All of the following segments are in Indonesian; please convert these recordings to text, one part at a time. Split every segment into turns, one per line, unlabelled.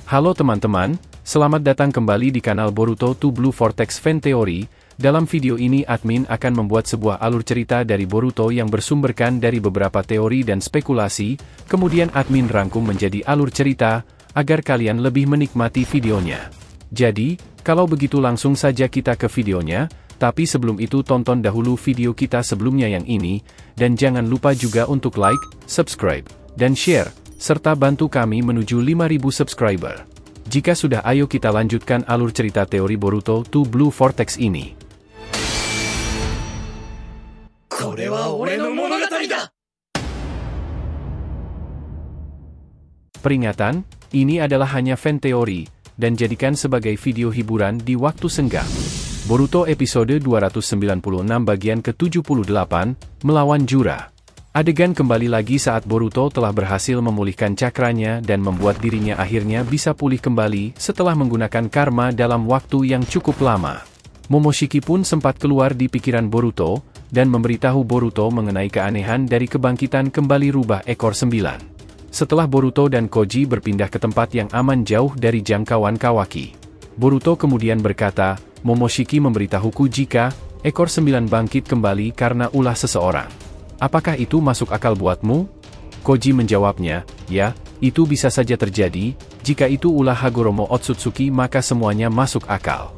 Halo teman-teman, selamat datang kembali di kanal Boruto to Blue Vortex Fan Theory. Dalam video ini admin akan membuat sebuah alur cerita dari Boruto yang bersumberkan dari beberapa teori dan spekulasi, kemudian admin rangkum menjadi alur cerita, agar kalian lebih menikmati videonya. Jadi, kalau begitu langsung saja kita ke videonya, tapi sebelum itu tonton dahulu video kita sebelumnya yang ini, dan jangan lupa juga untuk like, subscribe, dan share, serta bantu kami menuju 5.000 subscriber. Jika sudah, ayo kita lanjutkan alur cerita teori Boruto to Blue Vortex ini. Peringatan, ini adalah hanya fan teori, dan jadikan sebagai video hiburan di waktu senggang. Boruto episode 296 bagian ke-78, melawan Jura. Adegan kembali lagi saat Boruto telah berhasil memulihkan cakranya dan membuat dirinya akhirnya bisa pulih kembali setelah menggunakan karma dalam waktu yang cukup lama. Momoshiki pun sempat keluar di pikiran Boruto, dan memberitahu Boruto mengenai keanehan dari kebangkitan kembali rubah ekor 9. Setelah Boruto dan Koji berpindah ke tempat yang aman jauh dari jangkauan Kawaki. Boruto kemudian berkata, Momoshiki memberitahuku jika ekor 9 bangkit kembali karena ulah seseorang. Apakah itu masuk akal buatmu? Koji menjawabnya, ya, itu bisa saja terjadi, jika itu ulah Hagoromo Otsutsuki maka semuanya masuk akal.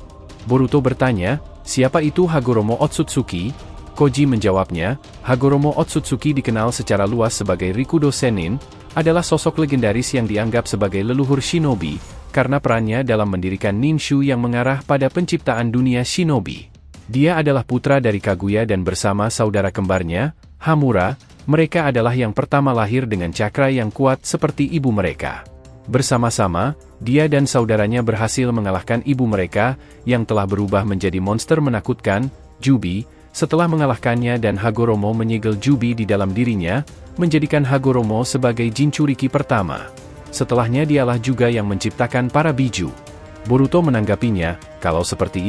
Boruto bertanya, siapa itu Hagoromo Otsutsuki? Koji menjawabnya, Hagoromo Otsutsuki dikenal secara luas sebagai Rikudo Sennin, adalah sosok legendaris yang dianggap sebagai leluhur shinobi, karena perannya dalam mendirikan Ninshu yang mengarah pada penciptaan dunia shinobi. Dia adalah putra dari Kaguya dan bersama saudara kembarnya, Hamura, mereka adalah yang pertama lahir dengan cakra yang kuat seperti ibu mereka. Bersama-sama, dia dan saudaranya berhasil mengalahkan ibu mereka, yang telah berubah menjadi monster menakutkan, Jubi, setelah mengalahkannya dan Hagoromo menyegel Jubi di dalam dirinya, menjadikan Hagoromo sebagai Jinchuriki pertama. Setelahnya dialah juga yang menciptakan para biju. Boruto menanggapinya, kalau seperti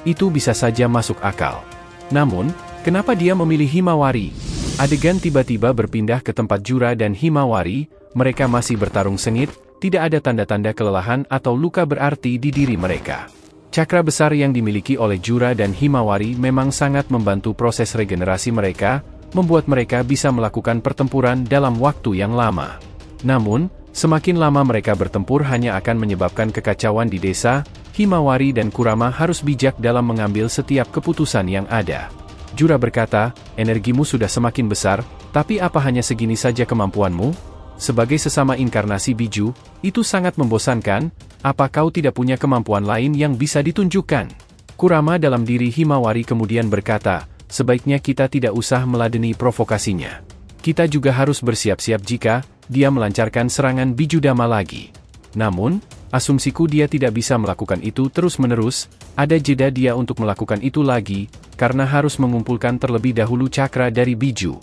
itu bisa saja masuk akal. Namun, kenapa dia memilih Himawari? Adegan tiba-tiba berpindah ke tempat Jura dan Himawari, mereka masih bertarung sengit, tidak ada tanda-tanda kelelahan atau luka berarti di diri mereka. Cakra besar yang dimiliki oleh Jura dan Himawari memang sangat membantu proses regenerasi mereka, membuat mereka bisa melakukan pertempuran dalam waktu yang lama. Namun, semakin lama mereka bertempur hanya akan menyebabkan kekacauan di desa. Himawari dan Kurama harus bijak dalam mengambil setiap keputusan yang ada. Jura berkata, energimu sudah semakin besar, tapi apa hanya segini saja kemampuanmu? Sebagai sesama inkarnasi biju, itu sangat membosankan, apa kau tidak punya kemampuan lain yang bisa ditunjukkan? Kurama dalam diri Himawari kemudian berkata, sebaiknya kita tidak usah meladeni provokasinya. Kita juga harus bersiap-siap jika dia melancarkan serangan biju dama lagi. Namun, asumsiku dia tidak bisa melakukan itu terus-menerus, ada jeda dia untuk melakukan itu lagi, karena harus mengumpulkan terlebih dahulu cakra dari biju.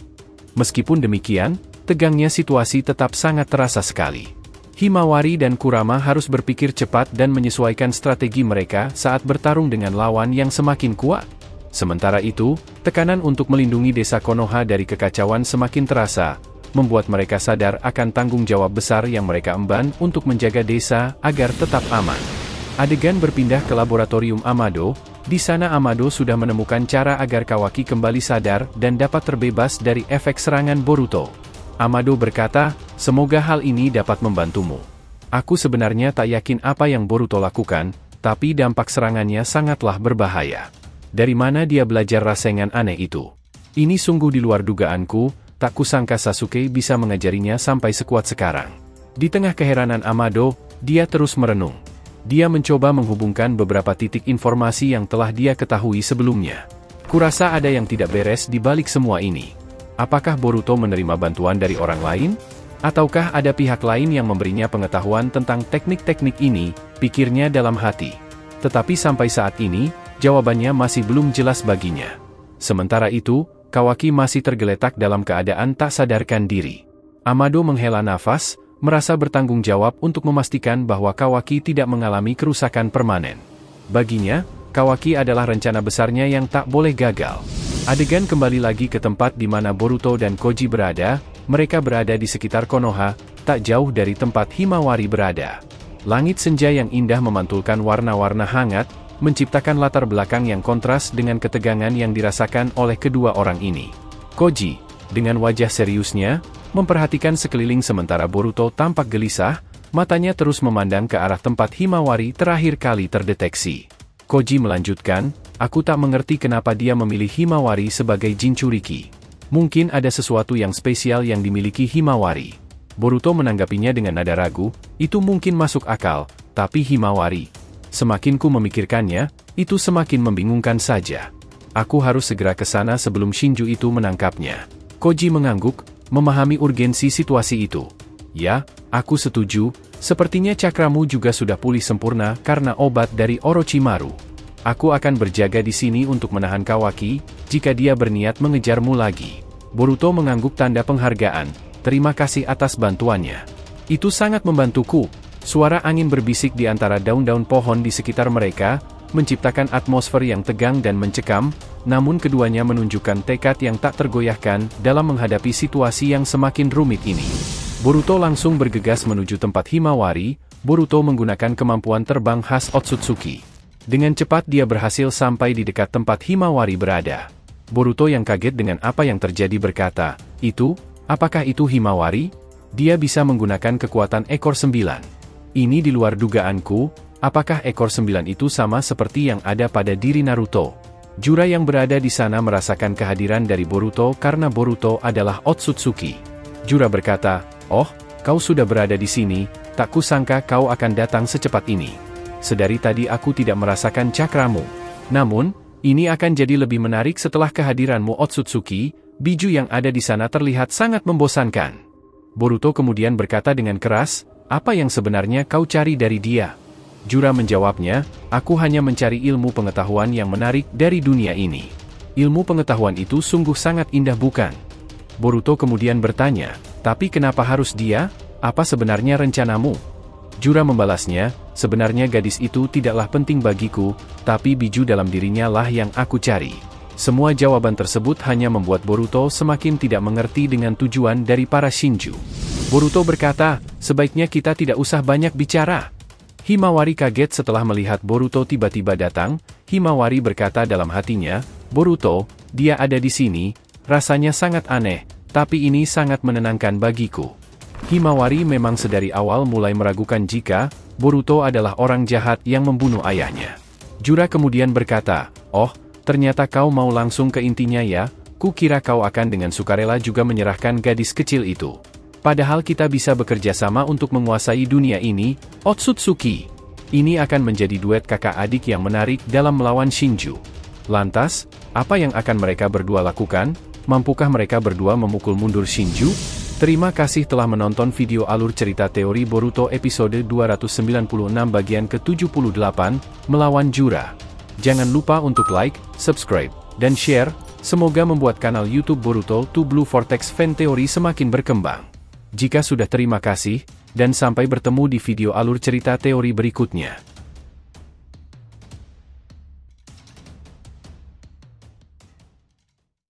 Meskipun demikian, tegangnya situasi tetap sangat terasa sekali. Himawari dan Kurama harus berpikir cepat dan menyesuaikan strategi mereka saat bertarung dengan lawan yang semakin kuat. Sementara itu, tekanan untuk melindungi desa Konoha dari kekacauan semakin terasa, membuat mereka sadar akan tanggung jawab besar yang mereka emban untuk menjaga desa agar tetap aman. Adegan berpindah ke laboratorium Amado, di sana Amado sudah menemukan cara agar Kawaki kembali sadar dan dapat terbebas dari efek serangan Boruto. Amado berkata, semoga hal ini dapat membantumu. Aku sebenarnya tak yakin apa yang Boruto lakukan, tapi dampak serangannya sangatlah berbahaya. Dari mana dia belajar rasengan aneh itu? Ini sungguh di luar dugaanku. Tak kusangka Sasuke bisa mengajarinya sampai sekuat sekarang. Di tengah keheranan Amado, dia terus merenung. Dia mencoba menghubungkan beberapa titik informasi yang telah dia ketahui sebelumnya. Kurasa ada yang tidak beres di balik semua ini. Apakah Boruto menerima bantuan dari orang lain? Ataukah ada pihak lain yang memberinya pengetahuan tentang teknik-teknik ini, pikirnya dalam hati. Tetapi sampai saat ini, jawabannya masih belum jelas baginya. Sementara itu, Kawaki masih tergeletak dalam keadaan tak sadarkan diri. Amado menghela nafas, merasa bertanggung jawab untuk memastikan bahwa Kawaki tidak mengalami kerusakan permanen. Baginya, Kawaki adalah rencana besarnya yang tak boleh gagal. Adegan kembali lagi ke tempat di mana Boruto dan Koji berada, mereka berada di sekitar Konoha, tak jauh dari tempat Himawari berada. Langit senja yang indah memantulkan warna-warna hangat, menciptakan latar belakang yang kontras dengan ketegangan yang dirasakan oleh kedua orang ini. Koji, dengan wajah seriusnya, memperhatikan sekeliling sementara Boruto tampak gelisah, matanya terus memandang ke arah tempat Himawari terakhir kali terdeteksi. Koji melanjutkan, aku tak mengerti kenapa dia memilih Himawari sebagai Jinchuriki. Mungkin ada sesuatu yang spesial yang dimiliki Himawari. Boruto menanggapinya dengan nada ragu, itu mungkin masuk akal, tapi Himawari. Semakin ku memikirkannya, itu semakin membingungkan saja. Aku harus segera ke sana sebelum Shinju itu menangkapnya. Koji mengangguk, memahami urgensi situasi itu. Ya, aku setuju, sepertinya cakramu juga sudah pulih sempurna karena obat dari Orochimaru. Aku akan berjaga di sini untuk menahan Kawaki, jika dia berniat mengejarmu lagi. Boruto mengangguk tanda penghargaan. Terima kasih atas bantuannya. Itu sangat membantuku. Suara angin berbisik di antara daun-daun pohon di sekitar mereka, menciptakan atmosfer yang tegang dan mencekam, namun keduanya menunjukkan tekad yang tak tergoyahkan dalam menghadapi situasi yang semakin rumit ini. Boruto langsung bergegas menuju tempat Himawari. Boruto menggunakan kemampuan terbang khas Otsutsuki. Dengan cepat dia berhasil sampai di dekat tempat Himawari berada. Boruto yang kaget dengan apa yang terjadi berkata, apakah itu Himawari? Dia bisa menggunakan kekuatan ekor 9. Ini di luar dugaanku, apakah ekor 9 itu sama seperti yang ada pada diri Naruto? Jura yang berada di sana merasakan kehadiran dari Boruto karena Boruto adalah Otsutsuki. Jura berkata, oh, kau sudah berada di sini, tak kusangka kau akan datang secepat ini. Sedari tadi aku tidak merasakan cakramu. Namun, ini akan jadi lebih menarik setelah kehadiranmu Otsutsuki. Biju yang ada di sana terlihat sangat membosankan. Boruto kemudian berkata dengan keras, apa yang sebenarnya kau cari dari dia? Jura menjawabnya, aku hanya mencari ilmu pengetahuan yang menarik dari dunia ini. Ilmu pengetahuan itu sungguh sangat indah bukan? Boruto kemudian bertanya, tapi kenapa harus dia? Apa sebenarnya rencanamu? Jura membalasnya, sebenarnya gadis itu tidaklah penting bagiku, tapi biju dalam dirinya lah yang aku cari. Semua jawaban tersebut hanya membuat Boruto semakin tidak mengerti dengan tujuan dari para Shinju. Boruto berkata, sebaiknya kita tidak usah banyak bicara. Himawari kaget setelah melihat Boruto tiba-tiba datang. Himawari berkata dalam hatinya, Boruto, dia ada di sini, rasanya sangat aneh, tapi ini sangat menenangkan bagiku. Himawari memang sedari awal mulai meragukan jika Boruto adalah orang jahat yang membunuh ayahnya. Jura kemudian berkata, oh, ternyata kau mau langsung ke intinya ya, kukira kau akan dengan sukarela juga menyerahkan gadis kecil itu. Padahal kita bisa bekerja sama untuk menguasai dunia ini, Otsutsuki. Ini akan menjadi duet kakak adik yang menarik dalam melawan Shinju. Lantas, apa yang akan mereka berdua lakukan? Mampukah mereka berdua memukul mundur Shinju? Terima kasih telah menonton video alur cerita teori Boruto episode 296 bagian ke-78, Melawan Jura. Jangan lupa untuk like, subscribe, dan share, semoga membuat kanal YouTube Boruto 2 Blue Vortex Fan Theory semakin berkembang. Jika sudah terima kasih, dan sampai bertemu di video alur cerita teori berikutnya.